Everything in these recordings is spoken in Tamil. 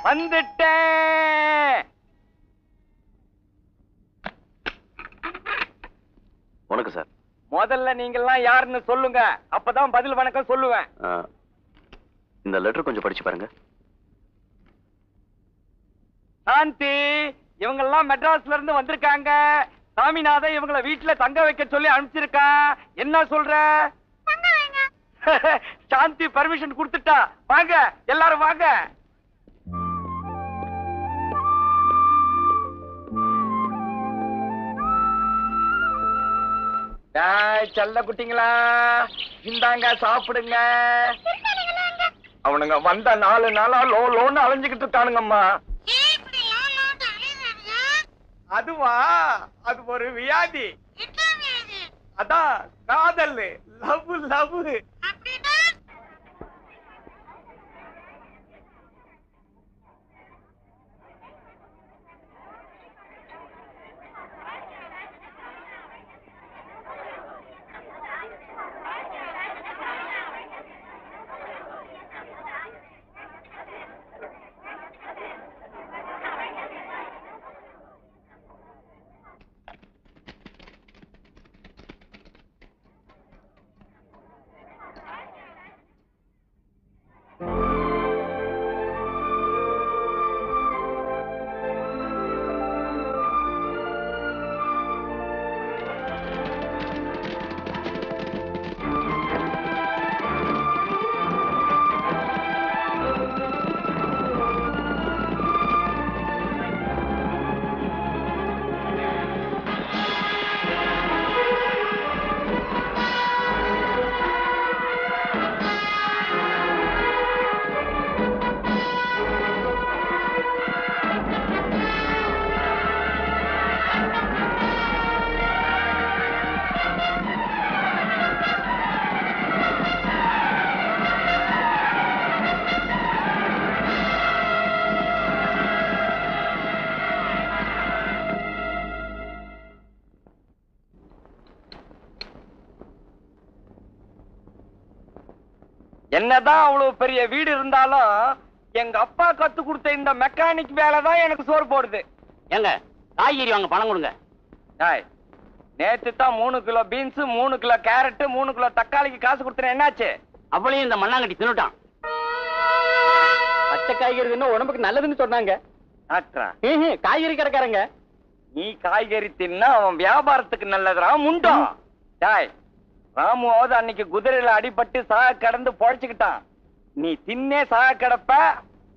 வந்துட்டேன். வணக்கம் சார். முதல்ல நீங்கெல்லாம் யாருன்னு சொல்லுங்க, அப்பதான் பதில் வணக்கம் சொல்லுவேன். இந்த லெட்டர் கொஞ்சம் படிச்சு பாருங்க. சாந்தி, இவங்க எல்லாம் மெட்ராஸ்ல இருந்து வந்திருக்காங்க. சாமிநாதன் இவங்களை வீட்டுல தங்க வைக்க சொல்லி அனுப்பிச்சிருக்கா. என்ன சொல்ற? சாந்தி பர்மிஷன் கொடுத்துட்டா. வாங்க எல்லாரும் வாங்க. செல்ல குட்டிங்களா, இந்தாங்க சாப்பிடுங்க. அவனுங்க வந்த 4 நாளா லோன்னு அலைஞ்சுக்கிட்டு இருக்கானுங்கம்மா. அதுவா, அது ஒரு வியாதி. அதான் காதல், லவ் லவ். என்னதான் அவ்வளவு பெரிய வீடு இருந்தாலும் எங்க அப்பா கத்து கொடுத்த இந்த மெக்கானிக் வேலை தான் எனக்கு சோறு போடுது. ஏங்க காய்கறி வாங்க பணம் கொடுங்க. நேத்து தான் 3 kilo beans, 3 kilo carrot, 3 kilo தக்காளிக்கு காசு கொடுத்தேன். என்னாச்சு? அவளையும் இந்த மண்ணாங்கட்டி தின்னுட்டான். பச்சை காய்கறி தின்ன உடம்புக்கு நல்லதுன்னு சொன்னாங்க. காய்கறி கடைக்காரங்க, நீ காய்கறி தின்னா அவன் வியாபாரத்துக்கு நல்லதுரா முண்டோம். ராமுவாவது அன்னைக்கு குதிரையில அடிபட்டு சாக கடந்து பொழைச்சுக்கிட்டான். நீ தின்னே சாக கிடப்ப,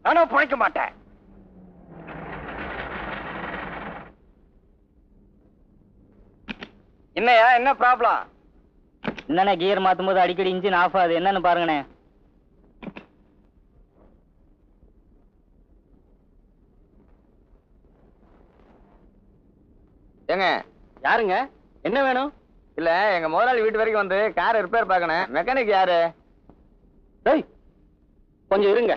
ஆனா பொழைக்க மாட்டேன். என்னையா, என்ன ப்ராப்ளம்? என்னண்ணே கியர் மாத்தும் போது அடிக்கடி இன்ஜின் ஆஃப் ஆகுது, என்னன்னு பாருங்கண்ணே. ஏங்க யாருங்க, என்ன வேணும்? இல்ல, எங்க முதலாளி வீட்டு வரைக்கும் வந்து கார் ரிப்பேர் பார்க்கணும். மெக்கானிக் யாரு? கொஞ்சம் இருங்க.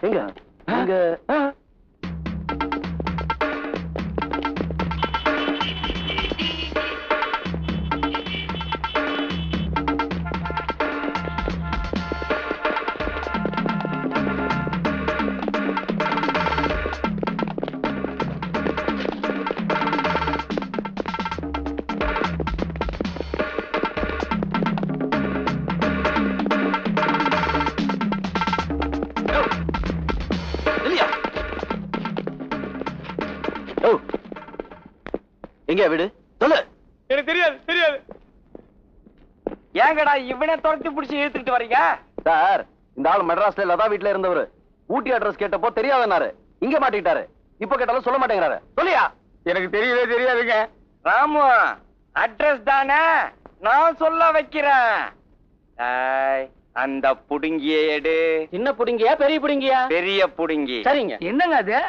எங்க வீடு சொல்லு. எனக்கு தெரியாது தெரியாது. ஏங்கடா இவனை துரத்தி பிடிச்சி இழுத்துக்கிட்டு வரீங்க? சார், இந்த ஆள் மெட்ராஸ்ல லதா வீட்டுல இருந்தவர். ஊட்டி அட்ரஸ் கேட்டப்போ தெரியாதனாரு, இங்க மாட்டிக்கிட்டாரு. இப்ப கேட்டாலும் சொல்ல மாட்டேங்கிறாரு. சொல்லியா? எனக்கு தெரியவே தெரியாதுங்க. ராமு, அட்ரஸ் தானே, நான் சொல்ல வைக்கிறேன். அந்த புடுங்கிய எடு. சின்ன புடுங்கியா பெரிய புடுங்கியா? பெரிய புடுங்கி. சரிங்க. என்னங்க அது?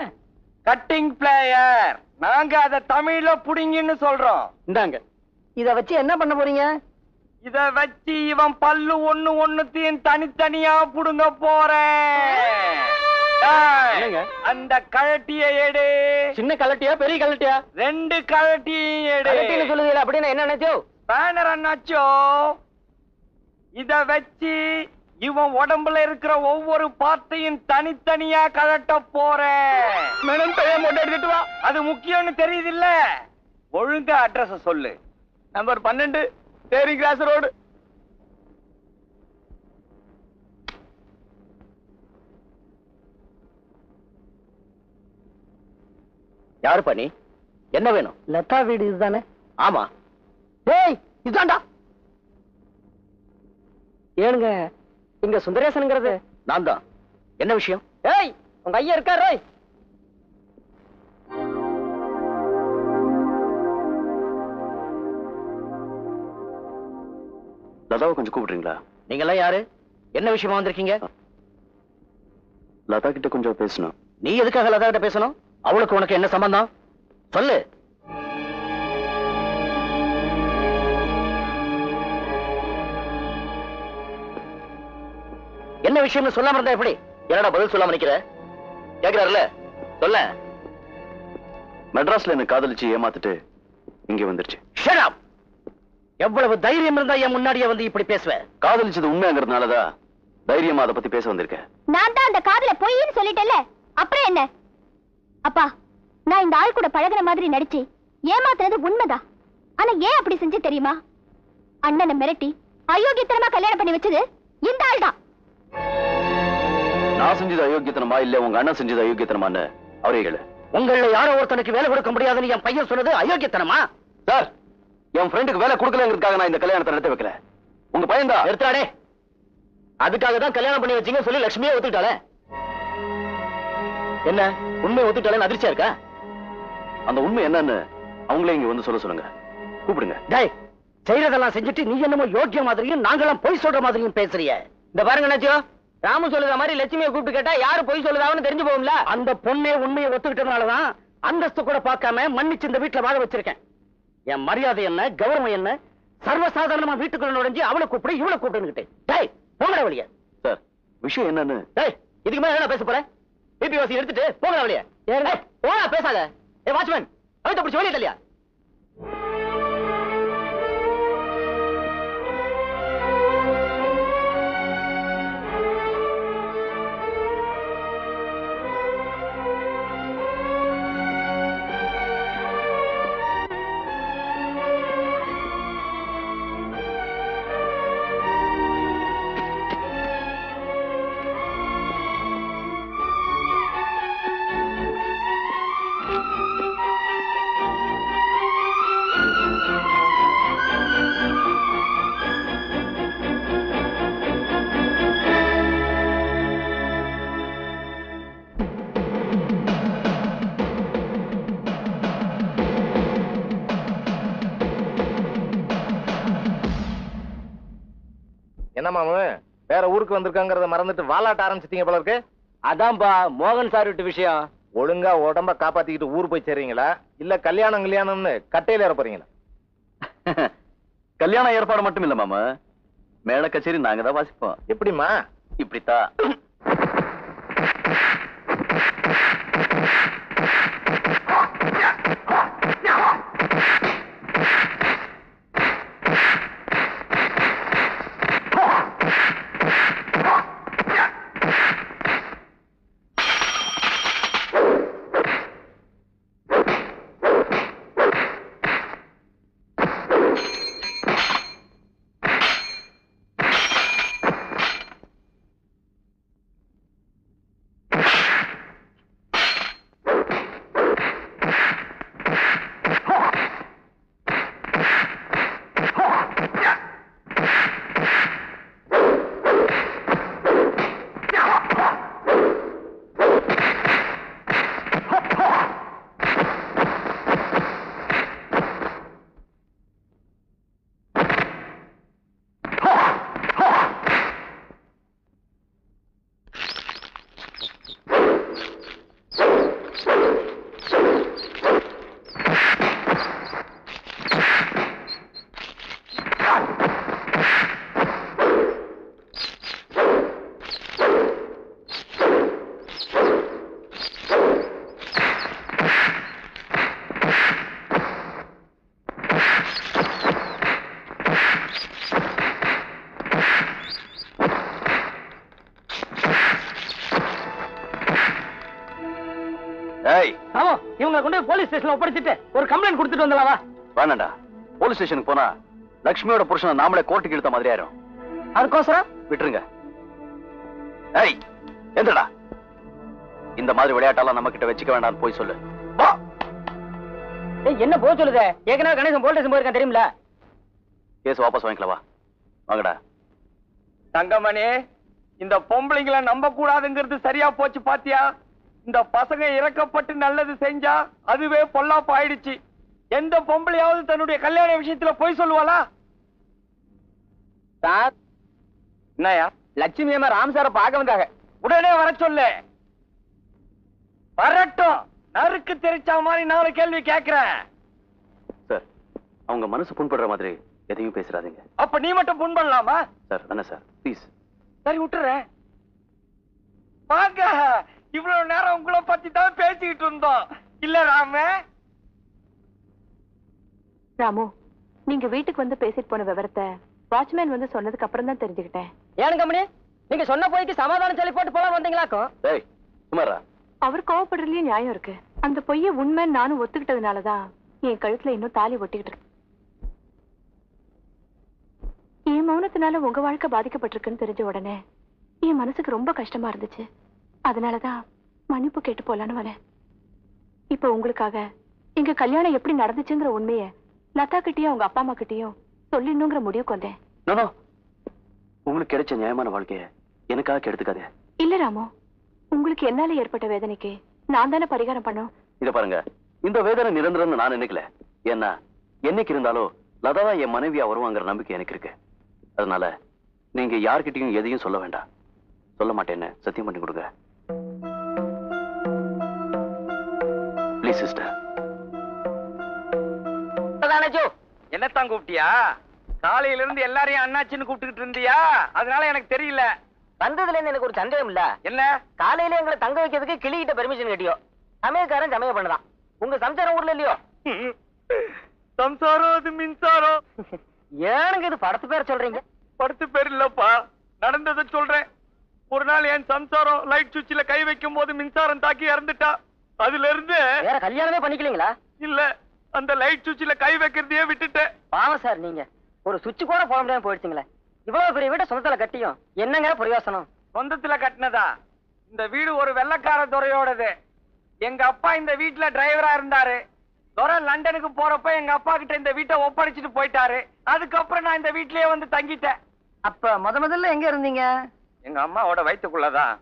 Cutting plier. நாங்க அத தமிழ்ல புடுங்கின்னு சொல்றோம். இந்தாங்க. இத வச்சு என்ன பண்ண போறீங்க? இத வச்சு இவன் பல்லு ஒண்ணுத்தையும் தனித்தனியா புடுங்க போறேன். அந்த கழட்டிய எடு. சின்ன கழட்டியா பெரிய கழட்டியா? 2 கழட்டியும் எடு. சொல்லுதீங்க அப்படின்னு என்ன நினைச்சோ? பேனர் அண்ணாச்சோ. இத வச்சு இவன் உடம்புல இருக்கிற ஒவ்வொரு பார்ட்டையும் தனித்தனியா கழட்ட போறேன். போட்டோ எடுத்துட்டு வா. அது முக்கியம்னு தெரியுது இல்ல. ஒழுங்கா அட்ரஸ் சொல்லு. நம்பர் 12 தேரி கிராஸ் ரோடு. யாரு பண்ணி? என்ன வேணும்? லதா வீடு இதுதானே? ஆமா. ஏய் இதாண்டா. ஏனுங்க இங்க சுந்தரேசனுங்கிறது? நான் தான். என்ன விஷயம்? ஏய் உங்க ஐயா இருக்காரு. லதாவை கொஞ்சம் கூப்பிடுறீங்களா? நீங்க எல்லாம் யாரு? என்ன விஷயமா வந்திருக்கீங்க? லதா கிட்ட கொஞ்சம் பேசணும். நீ எதுக்காக லதா கிட்ட பேசணும்? அவளுக்கு உனக்கு என்ன சம்பந்தம்? சொல்லு. என்ன விஷயம்னு சொல்லாம இருந்தா எப்படி? என்னடா பதில் சொல்லாம நிக்கிற? கேக்குறாருல, சொல்ல. மெட்ராஸ்ல என்ன காதலிச்சு ஏமாத்திட்டு இங்க வந்துருச்சு. Shut up! எவ்வளவு தைரியம் இருந்தா என் முன்னாடியே வந்து இப்படி பேசுவ? காதலிச்சது உண்மைங்கிறதுனாலதான் தைரியமா அதை பத்தி பேச வந்திருக்கேன். நான் தான் அந்த காதல பொய்ன்னு சொல்லிட்டேன்ல, அப்புறம் என்ன? அப்பா, நான் இந்த ஆள் கூட பழகுற மாதிரி நடிச்சு ஏமாத்துறது உண்மைதான். ஆனா ஏன் அப்படி செஞ்சு தெரியுமா? அண்ணனை மிரட்டி அயோக்கியத்தனமா கல்யாணம் பண்ணி வச்சது இந்த ஆள் தான். நான் செஞ்சது அயோக்கியத்தனமா இல்ல உங்க அண்ணன் செஞ்சது அயோக்கியத்தனமான்னு அவரே கேளு. உங்கள யாரோ ஒருத்தனுக்கு வேலை கொடுக்க முடியாதுன்னு என் பையன் சொன்னது அயோக்கியத்தனமா? சார், என் ஃப்ரெண்டுக்கு வேலை கொடுக்கலங்கிறதுக்காக நான் இந்த கல்யாணத்தை நடத்த வைக்கல. உங்க பையன் தான் எடுத்தாடே. அதுக்காக தான் கல்யாணம் பண்ணி வச்சீங்க சொல்லி லட்சுமியே ஒத்துக்கிட்டாளே. என்ன உண்மை ஒத்துக்கிட்டாளேன்னு அதிர்ச்சியா இருக்கா? அந்த உண்மை என்னன்னு அவங்களே இங்க வந்து சொல்லுங்க. கூப்பிடுங்க. டேய், செய்யறதெல்லாம் செஞ்சுட்டு நீ என்னமோ யோக்கிய மாதிரியும் நாங்கெல்லாம் பொய் சொல்ற மாதிரியும் பேசுறிய. இந்த பாருங்க நச்சியோ, ராமு சொல்லுற மாதிரி லட்சுமியை கூப்பிட்டு கேட்டா யாரு பொய் சொல்லுதான்னு தெரிஞ்சு போகும்ல. அந்த பொண்ணே உண்மையை ஒத்துக்கிட்டதுனாலதான் அந்தஸ்து கூட பார்க்காம மன்னிச்சு இந்த வீட்டுல வாழ வச்சிருக்கேன். என் மரியாதை என்ன, கௌரவம் என்ன, சர்வசாதாரணமா வீட்டுக்குள்ள நுழைஞ்சு அவளை கூப்பிடு இவளை கூப்பிடுன்னு. டேய் போங்கடா வழிய. சார், விஷயம் என்னன்னு? டேய், இதுக்கு மேல என்ன பேச போறேன்? பிபி வாசி எடுத்துட்டு போங்கடா வழிய. போடா, பேசாத. ஏ வாட்ச்மேன், அவன் பிடிச்சி வெளியே இல்லையா? என்ன மாமு, வேற ஊருக்கு வந்திருக்காங்கறத மறந்துட்டு வாலாட்ட ஆரம்பிச்சிட்டீங்க போல இருக்கு. அதான்பா மோகன் சார் விட்டு விஷயம். ஒழுங்கா உடம்ப காப்பாத்திக்கிட்டு ஊர் போய் சேர்றீங்களா இல்ல கல்யாணம்னு கட்டையில ஏற போறீங்களா? கல்யாண ஏற்பாடு மட்டும் இல்ல மாமா, மேல கச்சேரி நாங்க தான் வாசிப்போம். எப்படிமா? இப்படித்தான். ஏய் ஆமா, இவங்க கொண்டு போய் போலீஸ் ஸ்டேஷன்ல ஒப்படைச்சிட்டு ஒரு கம்ப்ளைண்ட் கொடுத்துட்டு வந்தலாவா? வேணாண்டா. போலீஸ் ஸ்டேஷனுக்கு போனா லட்சுமியோட புருஷனை நாமளே கோர்ட்டுக்கு இழுத்த மாதிரி ஆயிரும். அதுக்கோசரம் விட்டுருங்க. ஏய் எந்தடா இந்த மாதிரி விளையாட்டெல்லாம் நம்ம கிட்ட வச்சுக்க வேண்டாம்னு போய் சொல்லு. வா. என்ன போக சொல்லுத? ஏற்கனவே கணேசன் போலீஸ் ஸ்டேஷன் போயிருக்கான் தெரியுமில? கேஸ் வாபஸ் வாங்கிக்கலாம். வா வாங்கடா. தங்கமணி, இந்த பொம்பளைங்களை நம்ப கூடாதுங்கிறது சரியா போச்சு பாத்தியா? இந்த பசங்க இறக்கப்பட்டு நல்லது செஞ்சா அதுவே பொல்லாப்பு ஆயிடுச்சு. எந்த பொம்பளையாவது தன்னுடைய கல்யாண விஷயத்துல போய் சொல்லுவாளா? சார், என்னயா லட்சுமி அம்மா ராம் சார பார்க்க வந்தாங்க. உடனே வர சொல்லு. வரட்டும். நறுக்கு தெரிச்ச மாதிரி 4 கேள்வி கேட்கிறேன். சார், அவங்க மனசு புண்படுற மாதிரி எதையும் பேசுறாதீங்க. அப்ப நீ மட்டும் புண் பண்ணலாமா? சார் என்ன சார் ப்ளீஸ். சரி விட்டுறேன். வாங்க, இவ்வளவு நேரம் உங்களை பத்தி தான் பேசிக்கிட்டு இருந்தோம் இல்ல ராம? ராமு, நீங்க வீட்டுக்கு வந்து பேசிட்டு போன விவரத்தை வாட்ச்மேன் வந்து சொன்னதுக்கு அப்புறம் தான் தெரிஞ்சுக்கிட்டேன். ஏன் கம்பெனி, நீங்க சொன்ன போய்க்கு சமாதானம் சொல்லி போட்டு போலாம் வந்தீங்களாக்கும்? டேய் சுமாரா. அவர் கோவப்படுறதுலயே நியாயம் இருக்கு. அந்த பொய்ய உண்மைன்னு நானும் ஒத்துக்கிட்டதுனாலதான் என் கழுத்துல இன்னும் தாலி ஒட்டிக்கிட்டு இருக்கு. என் மௌனத்தினால உங்க வாழ்க்கை பாதிக்கப்பட்டிருக்குன்னு தெரிஞ்ச உடனே என் மனசுக்கு ரொம்ப கஷ்டமா இருந்துச்சு. அதனாலதான் மன்னிப்பு கேட்டு போலான்னு வரேன். இப்ப உங்களுக்காக எங்க கல்யாணம் எப்படி நடந்துச்சுங்கிற உண்மைய லதா கிட்டயும் அவங்க அப்பா அம்மா கிட்டயும் சொல்லிடணுங்கிற முடிவுக்கு வந்தேன். உங்களுக்கு கிடைச்ச நியாயமான வாழ்க்கைய எனக்காக கெடுத்துக்காதே. இல்ல ராமு, உங்களுக்கு என்னால ஏற்பட்ட வேதனைக்கு நான் தானே பரிகாரம் பண்ணும். இத பாருங்க, இந்த வேதனை நிரந்தரம்னு நான் நினைக்கல. ஏன்னா என்னைக்கு இருந்தாலும் லதாவா என் மனைவியா வருவாங்கிற நம்பிக்கை எனக்கு இருக்கு. அதனால நீங்க யார்கிட்டயும் எதையும் சொல்ல வேண்டாம். சொல்ல மாட்டேன்னு சத்தியம் பண்ணி கொடுங்க ப்ளீஸ் சிஸ்டர். என்னத்தான் கூப்பிட்டியா? காலையில இருந்து எல்லாரையும் அண்ணாச்சின்னு கூப்பிட்டுக்கிட்டு இருந்தியா? அதனால எனக்கு தெரியல. வந்ததுல இருந்து எனக்கு ஒரு சந்தேகம் இல்ல. என்ன? காலையில எங்களை தங்க வைக்கிறதுக்கு கிளிகிட்ட பெர்மிஷன் கேட்டியோ? சமயக்காரன் சமயம் பண்ணதான். உங்க சம்சாரம் ஊர்ல இல்லையோ? சம்சாரம் அது மின்சாரம். ஏனுங்க இது படத்து பேர் சொல்றீங்க? படுத்து பேர் இல்லப்பா, நடந்ததை சொல்றேன். ஒரு நாள் என் சம்சாரம் லைட் சுவிட்ச்ல கை வைக்கும் போது மின்சாரம் தாக்கி இறந்துட்டா. அதுல இருந்து வேற கல்யாணமே பண்ணிக்கலீங்களா? இல்ல, அந்த லைட் சுவிட்ச்ல கை வைக்கிறதையே விட்டுட்டேன். பாவம் சார், நீங்க ஒரு சுவிட்ச் கூட போட முடியாம போயிடுச்சுங்களே. இவ்வளவு பெரிய வீட்டை சொந்தத்துல கட்டியும் என்னங்க பிரயோசனம்? சொந்தத்துல கட்டினதா? இந்த வீடு ஒரு வெள்ளக்கார துறையோடது. எங்க அப்பா இந்த வீட்டுல டிரைவரா இருந்தாரு. துறை லண்டனுக்கு போறப்ப எங்க அப்பா கிட்ட இந்த வீட்டை ஒப்படைச்சிட்டு போயிட்டாரு. அதுக்கப்புறம் நான் இந்த வீட்லயே வந்து தங்கிட்டேன். அப்ப முதல்ல எங்க இருந்தீங்க? எங்க அம்மாவோட வயித்துக்குள்ளதான்.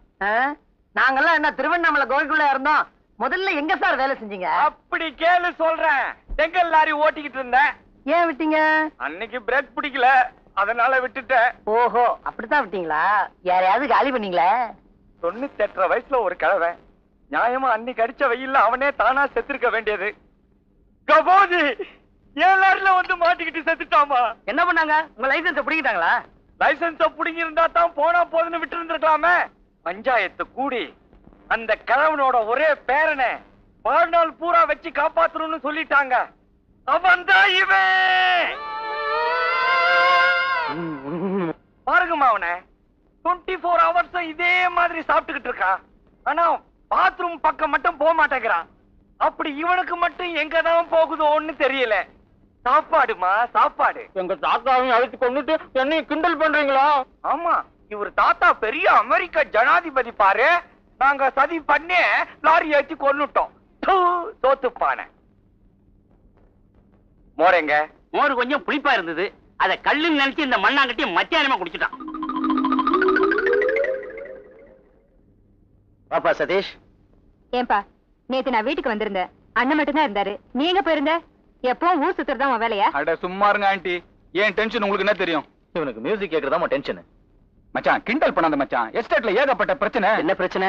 நாங்கெல்லாம் என்ன திருவண்ணாமலை கோயிலுக்குள்ள இருந்தோம். முதல்ல எங்க சார் வேலை செஞ்சீங்க? அப்படி கேளு சொல்றேன். செங்கல் லாரி ஓட்டிக்கிட்டு இருந்தேன். ஏன் விட்டீங்க? அன்னைக்கு பிரேக் பிடிக்கல, அதனால விட்டுட்டேன். ஓஹோ, அப்படித்தான் விட்டீங்களா? யாரையாவது காலி பண்ணீங்களா? 98 வயசுல ஒரு கிழவை நியாயமா அன்னைக்கு அடிச்ச வெயில்ல அவனே தானா செத்துருக்க வேண்டியது. கபோதி என் லாரில வந்து மாட்டிக்கிட்டு செத்துட்டாமா. என்ன பண்ணாங்க? உங்க லைசன்ஸ் பிடிக்கிட்டாங்களா? லைசன்ஸ புடிங்கி இருந்தா தான் போனா போதுன்னு விட்டு இருந்திருக்கலாமே. பஞ்சாயத்து கூடி அந்த கிழவனோட ஒரே பேரனை வாழ்நாள் பூரா வச்சு காப்பாத்தணும்னு சொல்லிட்டாங்க. அவன் தான் இவன். பாருங்கம்மா, அவனை 24 hours இதே மாதிரி சாப்பிட்டுக்கிட்டு இருக்கான். ஆனா பாத்ரூம் பக்கம் மட்டும் போக மாட்டேங்கிறான். அப்படி இவனுக்கு மட்டும் எங்கதான் போகுதோன்னு தெரியல. சாப்பாடுமா சாப்பாடு. எங்க தாத்தாவையும் அழைத்து கொண்டுட்டு என்னையும் கிண்டல் பண்றீங்களா? ஆமா, இவர் தாத்தா பெரிய அமெரிக்க ஜனாதிபதி பாரு. நாங்க சதி பண்ணி லாரி ஏற்றி கொன்னுட்டோம். சோத்துப்பான மோரங்க. மோர் கொஞ்சம் புளிப்பா இருந்தது. அத கல்லுன்னு நினைச்சு இந்த மண்ணாங்கட்டி மத்தியானமா குடிச்சிட்டான். பாப்பா சதீஷ். ஏன்பா, நேத்து நான் வீட்டுக்கு வந்திருந்தேன். அண்ணன் மட்டும் தான் இருந்தாரு. நீங்க போயிருந்த? எப்பவும் ஊர் சுத்துறதா உன் வேலையா? அட சும்மா இருங்க ஆண்டி. ஏன் டென்ஷன் உங்களுக்கு என்ன தெரியும்? இவனுக்கு மியூசிக் கேக்குறதா டென்ஷன். மச்சான் கிண்டல் பண்ணாத மச்சான். எஸ்டேட்ல ஏகப்பட்ட பிரச்சனை. என்ன பிரச்சனை?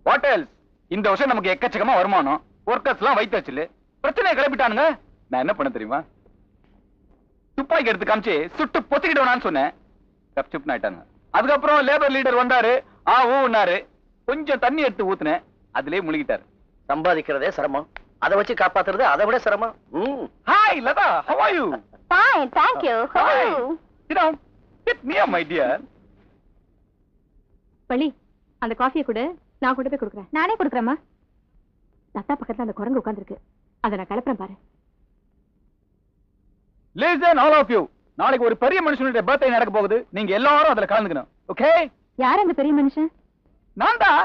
ஹோட்டல்ஸ் இந்த வருஷம் நமக்கு எக்கச்சக்கமா வருமானம். ஒர்க்கர்ஸ் எல்லாம் வைத்தாச்சு. பிரச்சனையை கிளப்பிட்டானுங்க. நான் என்ன பண்ண தெரியுமா? துப்பாக்கி எடுத்து காமிச்சு சுட்டு பொத்திக்கிட்டவனான்னு சொன்னேன். கப்சுப்னு ஆயிட்டாங்க. அதுக்கப்புறம் லேபர் லீடர் வந்தாரு. ஊன்னாரு. கொஞ்சம் தண்ணி எடுத்து ஊத்துனேன். அதுலயே முழுகிட்டாரு. சம்பாதிக்கிறதே சிரமம், அதை வச்சு காப்பாத்துறது அதை விட சிரமம். Hi Latha, how are you? Fine, thank you. How are Hi. you? Sit down. Get me up, my dear. பள்ளி, அந்த காஃபியை கொடு, நான் கொண்டு போய் கொடுக்குறேன். நானே கொடுக்குறேம்மா. தத்தா பக்கத்துல அந்த குரங்கு உட்கார்ந்துருக்கு. அதை நான் கிளப்புறேன் பாரு. Listen all of you. நாளைக்கு ஒரு பெரிய மனுஷனுடைய பர்த்டே நடக்க போகுது. நீங்க எல்லாரும் அதுல கலந்துக்கணும். ஓகே? யார் அந்த பெரிய மனுஷன்? நான் தான்.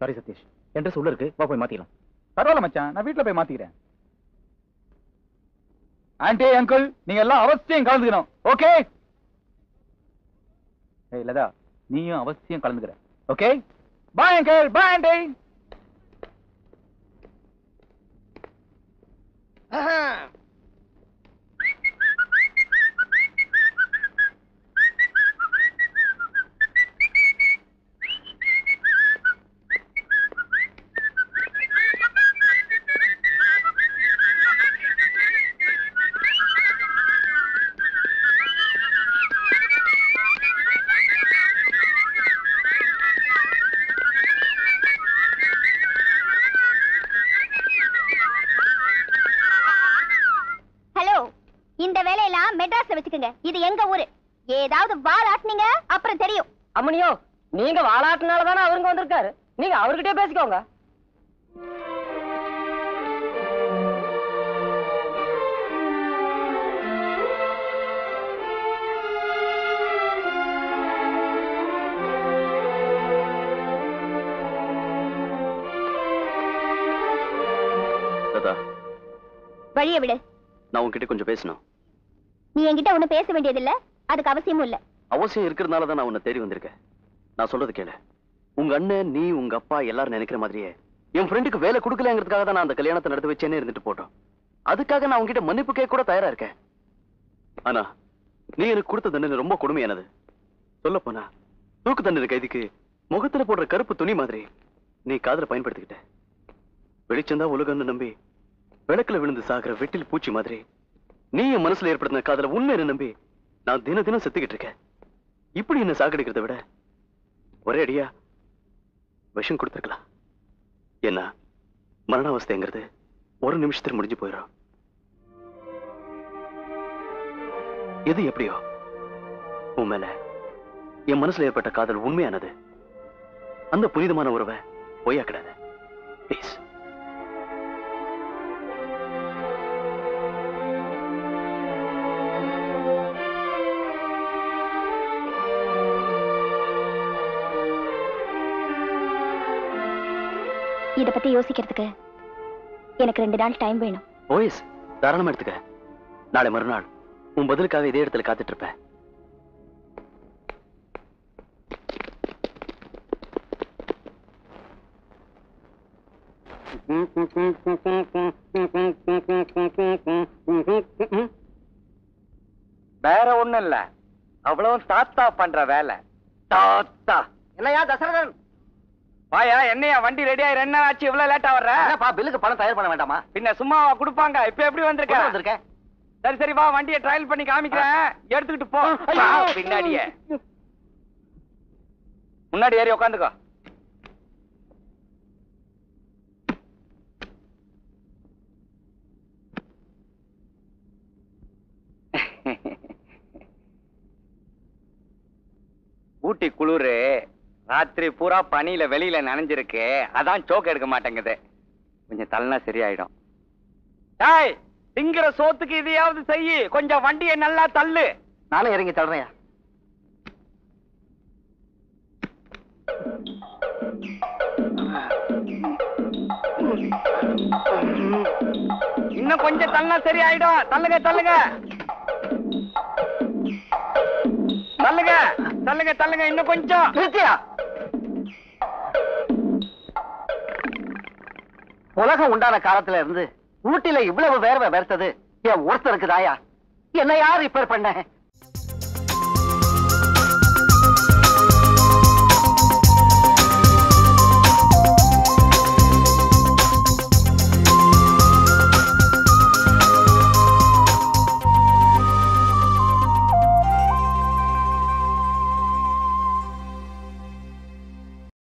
சாரி சதீஷ், என்ட்ரஸ் உள்ள இருக்கு, வா போய் மாத்திக்கலாம். பரவாயில்ல மச்சான், நான் வீட்டுல போய் மாத்திக்கிறேன். ஆண்டி அங்கிள் நீங்க எல்லாம் அவசியம் கலந்துக்கணும். ஓகே? ஏய் லதா, நீயும் அவசியம் கலந்துக்கிற. Okay? Bye uncle, bye aunty. இது எங்க ஊரு. ஏதாவது வாலாட்டினீங்க அப்புறம் தெரியும். அம்மனியோ, நீங்க வாலாட்டினாலதானே அவருங்க வந்திருக்காரு. நீங்க அவர்கிட்டயே பேசிக்கோங்க. வழிய விடு. நான் உன்கிட்ட கொஞ்சம் பேசணும். நீ என்கிட்ட ஒண்ணு பேச வேண்டியதில்ல, அதுக்கு அவசியமும் இல்ல. அவசியம் இருக்கிறதுனாலதான் நான் உன்னை தேடி வந்திருக்கேன். நான் சொல்றது கேளு. உங்க அண்ணன், நீ, உங்க அப்பா எல்லாரும் நினைக்கிற மாதிரியே என் ஃப்ரெண்டுக்கு வேலை கொடுக்கலங்கிறதுக்காக தான் நான் அந்த கல்யாணத்தை நடத்தி வச்சேன்னு இருந்துட்டு போட்டோம். அதுக்காக நான் உங்ககிட்ட மன்னிப்பு கேட்க கூட தயாரா இருக்கேன். ஆனா நீ எனக்கு கொடுத்த தண்டனை ரொம்ப கொடுமையானது. சொல்ல போனா தூக்கு தண்டனை கைதிக்கு முகத்துல போடுற கருப்பு துணி மாதிரி நீ காதல பயன்படுத்திக்கிட்ட. வெளிச்சந்தா உலகம்னு நம்பி விளக்குல விழுந்து சாகிற வெட்டில் பூச்சி மாதிரி நீ என் மனசுல ஏற்படுத்தின காதல உண்மையை நம்பி நான் தினம் தினம் செத்துக்கிட்டு இருக்கேன். இப்படி என்ன சாகடிக்கிறத விட ஒரே அடியா விஷம் கொடுத்துருக்கலாம். என்ன மரணாவஸ்தைங்கிறது ஒரு நிமிஷத்துல முடிஞ்சு போயிடும். எது எப்படியோ உன் மேல என் மனசுல ஏற்பட்ட காதல் உண்மையானது. அந்த புனிதமான உறவை பொய்யாக்கிடாத ப்ளீஸ். இத பத்தி யோசிக்கிறதுக்கு எனக்கு 2 நாள் டைம் வேணும். ஓஎஸ், தாராளமா எடுத்துக்க. நாளை மறுநாள் உன் பதிலுக்காக இதே இடத்துல காத்துட்டு இருப்பேன். வேற ஒண்ணும் இல்ல, அவ்வளவு தாத்தா பண்ற வேலை. தாத்தா என்னையா தசரதன்? வாயா, என்னையா வண்டி ரெடி ஆகி 2 நாள் ஆச்சு, இவ்வளவு லேட்டா வர்ற? பில்லுக்கு பணம் தயார் பண்ண வேண்டாமா? பின்ன சும்மாவா கொடுப்பாங்க? இப்ப எப்படி வந்திருக்க? சரி சரி, வா வண்டியை ட்ரையல் பண்ணி காமிக்கிறேன், எடுத்துக்கிட்டு போ. பின்னாடியே முன்னாடி ஏறி உட்காந்துக்கோ. ஊட்டி குளிரு, ராத்திரி பூரா பனியில வெளியில நனைஞ்சிருக்கு, அதான் சோக்கு எடுக்க மாட்டேங்குது. கொஞ்சம் தள்ளனா சரியாயிடும். டேய், திங்கிற சோத்துக்கு இதையாவது செய்யி, கொஞ்சம் வண்டியை நல்லா தள்ளு. நானும் இறங்கி தள்ளுறேன். இன்னும் கொஞ்சம் தள்ளனா சரியாயிடும். தள்ளுங்க தள்ளுங்க தள்ளுங்க தள்ளுங்க தள்ளுங்க, இன்னும் கொஞ்சம். உலகம் உண்டான காலத்துல இருந்து ஊட்டில இவ்வளவு வேர்வை வேர்த்தது என் ஒருத்தருக்கு தாயா. என்ன யார் ரிப்பேர் பண்ண?